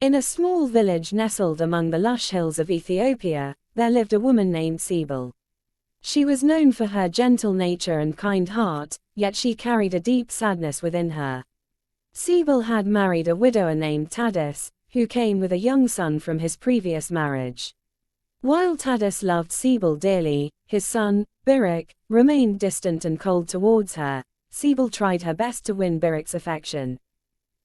In a small village nestled among the lush hills of Ethiopia, there lived a woman named Seble. She was known for her gentle nature and kind heart, yet she carried a deep sadness within her. Seble had married a widower named Thadis, who came with a young son from his previous marriage. While Thadis loved Seble dearly, his son, Biruk, remained distant and cold towards her. Seble tried her best to win Biruk's affection.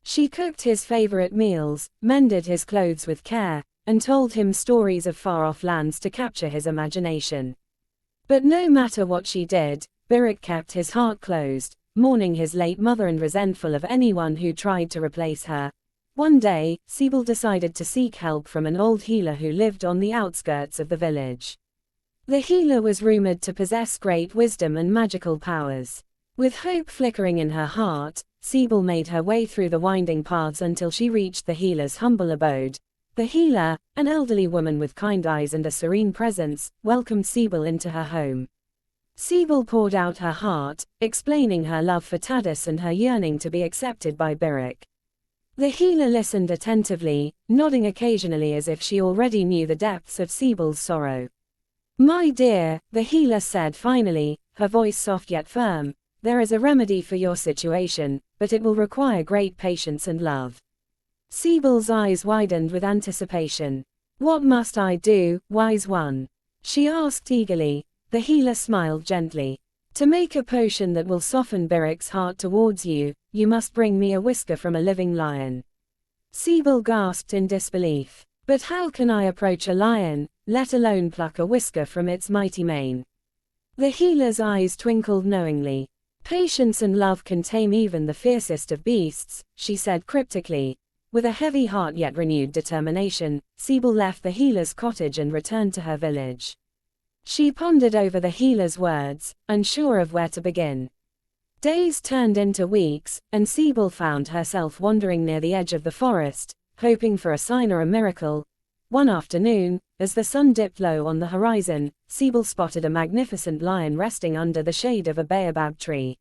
She cooked his favorite meals, mended his clothes with care, and told him stories of far-off lands to capture his imagination. But no matter what she did, Biruk kept his heart closed, mourning his late mother and resentful of anyone who tried to replace her. One day, Seble decided to seek help from an old healer who lived on the outskirts of the village. The healer was rumored to possess great wisdom and magical powers. With hope flickering in her heart, Seble made her way through the winding paths until she reached the healer's humble abode. The healer, an elderly woman with kind eyes and a serene presence, welcomed Seble into her home. Seble poured out her heart, explaining her love for Thadis and her yearning to be accepted by Biruk. The healer listened attentively, nodding occasionally as if she already knew the depths of Seble's sorrow. "My dear," the healer said finally, her voice soft yet firm, "there is a remedy for your situation, but it will require great patience and love." Seble's eyes widened with anticipation. "What must I do, wise one?" she asked eagerly. The healer smiled gently. "To make a potion that will soften Biruk's heart towards you, you must bring me a whisker from a living lion." Seble gasped in disbelief. "But how can I approach a lion, let alone pluck a whisker from its mighty mane?" The healer's eyes twinkled knowingly. "Patience and love can tame even the fiercest of beasts," she said cryptically. With a heavy heart yet renewed determination, Seble left the healer's cottage and returned to her village. She pondered over the healer's words, unsure of where to begin. Days turned into weeks, and Seble found herself wandering near the edge of the forest, hoping for a sign or a miracle. One afternoon, as the sun dipped low on the horizon, Seble spotted a magnificent lion resting under the shade of a baobab tree.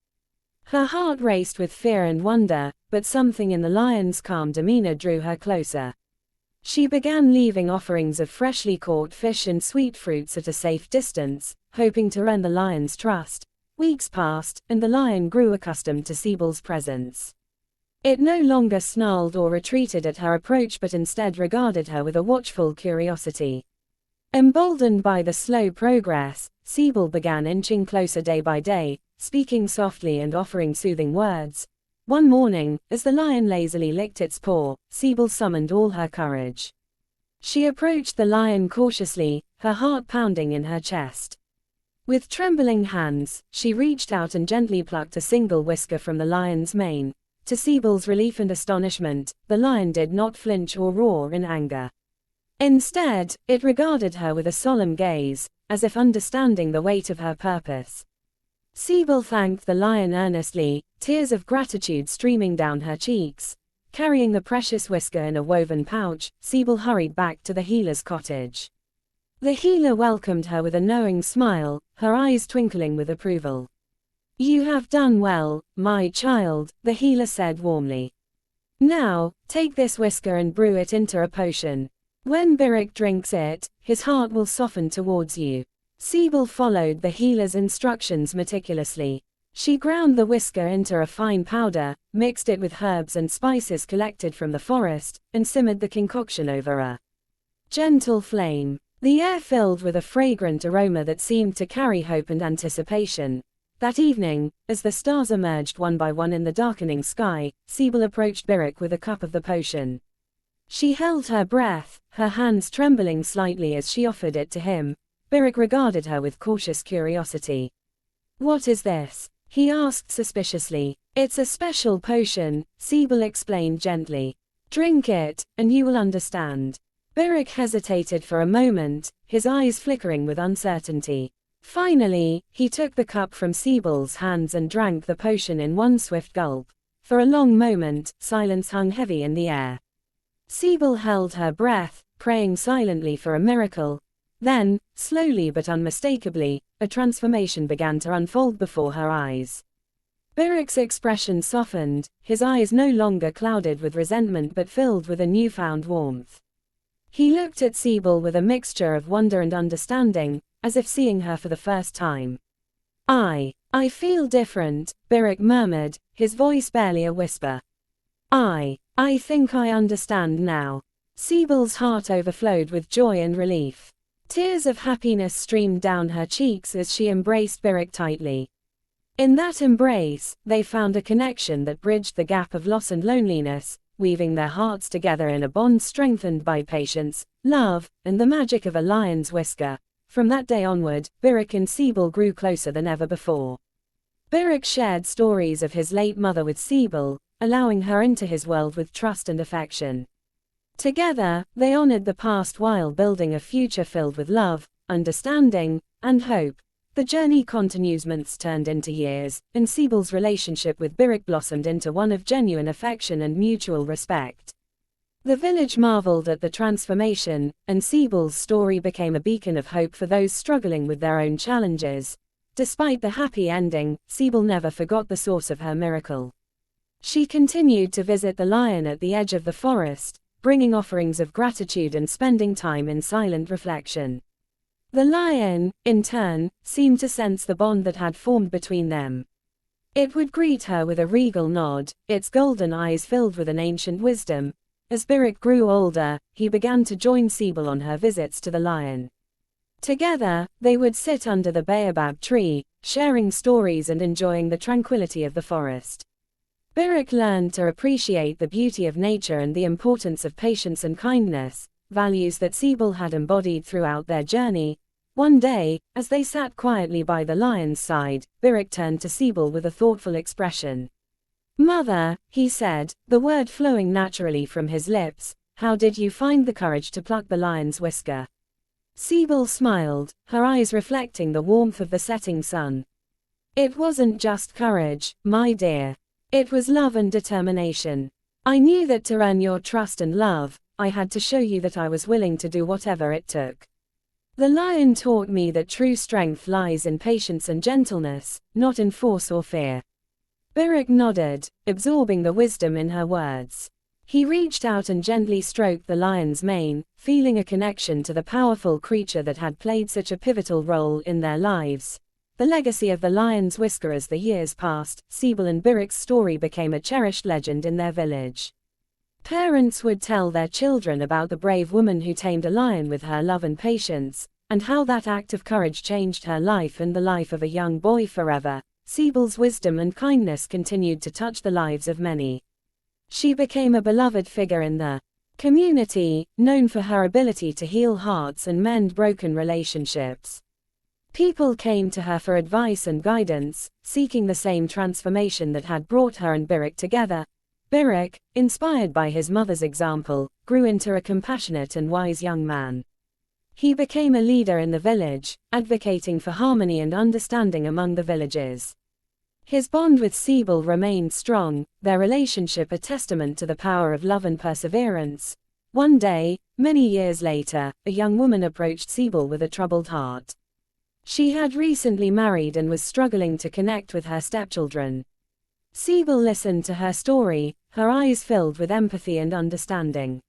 Her heart raced with fear and wonder, but something in the lion's calm demeanor drew her closer. She began leaving offerings of freshly caught fish and sweet fruits at a safe distance, hoping to earn the lion's trust. Weeks passed, and the lion grew accustomed to Seble's presence. It no longer snarled or retreated at her approach but instead regarded her with a watchful curiosity. Emboldened by the slow progress, Seble began inching closer day by day, speaking softly and offering soothing words. One morning, as the lion lazily licked its paw, Seble summoned all her courage. She approached the lion cautiously, her heart pounding in her chest. With trembling hands, she reached out and gently plucked a single whisker from the lion's mane. To Seble's relief and astonishment, the lion did not flinch or roar in anger. Instead, it regarded her with a solemn gaze, as if understanding the weight of her purpose. Seble thanked the lion earnestly, tears of gratitude streaming down her cheeks. Carrying the precious whisker in a woven pouch, Seble hurried back to the healer's cottage. The healer welcomed her with a knowing smile, her eyes twinkling with approval. "You have done well, my child," the healer said warmly. "Now, take this whisker and brew it into a potion. When Biruk drinks it, his heart will soften towards you." Seble followed the healer's instructions meticulously. She ground the whisker into a fine powder, mixed it with herbs and spices collected from the forest, and simmered the concoction over a gentle flame. The air filled with a fragrant aroma that seemed to carry hope and anticipation. That evening, as the stars emerged one by one in the darkening sky, Seble approached Biruk with a cup of the potion. She held her breath, her hands trembling slightly as she offered it to him. Biruk regarded her with cautious curiosity. "What is this?" he asked suspiciously. "It's a special potion," Seble explained gently. "Drink it, and you will understand." Biruk hesitated for a moment, his eyes flickering with uncertainty. Finally, he took the cup from Seble's hands and drank the potion in one swift gulp. For a long moment, silence hung heavy in the air. Seble held her breath, praying silently for a miracle. Then, slowly but unmistakably, a transformation began to unfold before her eyes. Biruk's expression softened, his eyes no longer clouded with resentment but filled with a newfound warmth. He looked at Seble with a mixture of wonder and understanding, as if seeing her for the first time. I feel different, Biruk murmured, his voice barely a whisper. I think I understand now. Seble's heart overflowed with joy and relief. Tears of happiness streamed down her cheeks as she embraced Biruk tightly. In that embrace, they found a connection that bridged the gap of loss and loneliness, weaving their hearts together in a bond strengthened by patience, love, and the magic of a lion's whisker. From that day onward, Biruk and Seble grew closer than ever before. Biruk shared stories of his late mother with Seble, allowing her into his world with trust and affection. Together, they honored the past while building a future filled with love, understanding, and hope. The journey continues. Months turned into years, and Seble's relationship with Biruk blossomed into one of genuine affection and mutual respect. The village marveled at the transformation, and Seble's story became a beacon of hope for those struggling with their own challenges. Despite the happy ending, Seble never forgot the source of her miracle. She continued to visit the lion at the edge of the forest, bringing offerings of gratitude and spending time in silent reflection. The lion, in turn, seemed to sense the bond that had formed between them. It would greet her with a regal nod, its golden eyes filled with an ancient wisdom. As Biruk grew older, he began to join Seble on her visits to the lion. Together, they would sit under the baobab tree, sharing stories and enjoying the tranquility of the forest. Biruk learned to appreciate the beauty of nature and the importance of patience and kindness, values that Seble had embodied throughout their journey. One day, as they sat quietly by the lion's side, Biruk turned to Seble with a thoughtful expression. "Mother," he said, the word flowing naturally from his lips, "how did you find the courage to pluck the lion's whisker?" Seble smiled, her eyes reflecting the warmth of the setting sun. "It wasn't just courage, my dear. It was love and determination. I knew that to earn your trust and love, I had to show you that I was willing to do whatever it took. The lion taught me that true strength lies in patience and gentleness, not in force or fear." Biruk nodded, absorbing the wisdom in her words. He reached out and gently stroked the lion's mane, feeling a connection to the powerful creature that had played such a pivotal role in their lives. The legacy of the lion's whisker. As the years passed, Seble and Biruk's story became a cherished legend in their village. Parents would tell their children about the brave woman who tamed a lion with her love and patience, and how that act of courage changed her life and the life of a young boy forever. Seble's wisdom and kindness continued to touch the lives of many. She became a beloved figure in the community, known for her ability to heal hearts and mend broken relationships. People came to her for advice and guidance, seeking the same transformation that had brought her and Biruk together. Biruk, inspired by his mother's example, grew into a compassionate and wise young man. He became a leader in the village, advocating for harmony and understanding among the villagers. His bond with Seble remained strong, their relationship a testament to the power of love and perseverance. One day, many years later, a young woman approached Seble with a troubled heart. She had recently married and was struggling to connect with her stepchildren. Seble listened to her story, her eyes filled with empathy and understanding.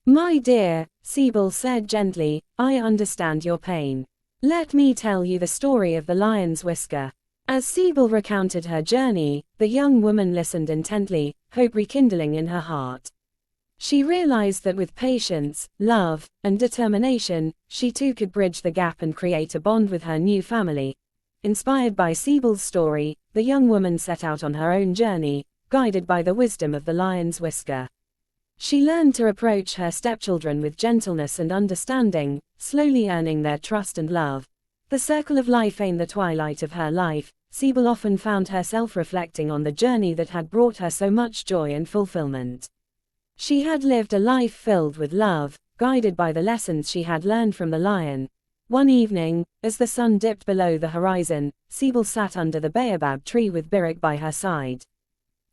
"My dear," Seble said gently, "I understand your pain. Let me tell you the story of the lion's whisker." As Seble recounted her journey, the young woman listened intently, hope rekindling in her heart. She realized that with patience, love, and determination, she too could bridge the gap and create a bond with her new family. Inspired by Seble's story, the young woman set out on her own journey, guided by the wisdom of the lion's whisker. She learned to approach her stepchildren with gentleness and understanding, slowly earning their trust and love. The circle of life in the twilight of her life, Seble often found herself reflecting on the journey that had brought her so much joy and fulfillment. She had lived a life filled with love, guided by the lessons she had learned from the lion. One evening, as the sun dipped below the horizon, Seble sat under the baobab tree with Biruk by her side.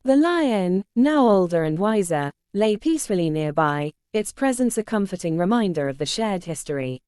The lion, now older and wiser, lay peacefully nearby, its presence a comforting reminder of the shared history.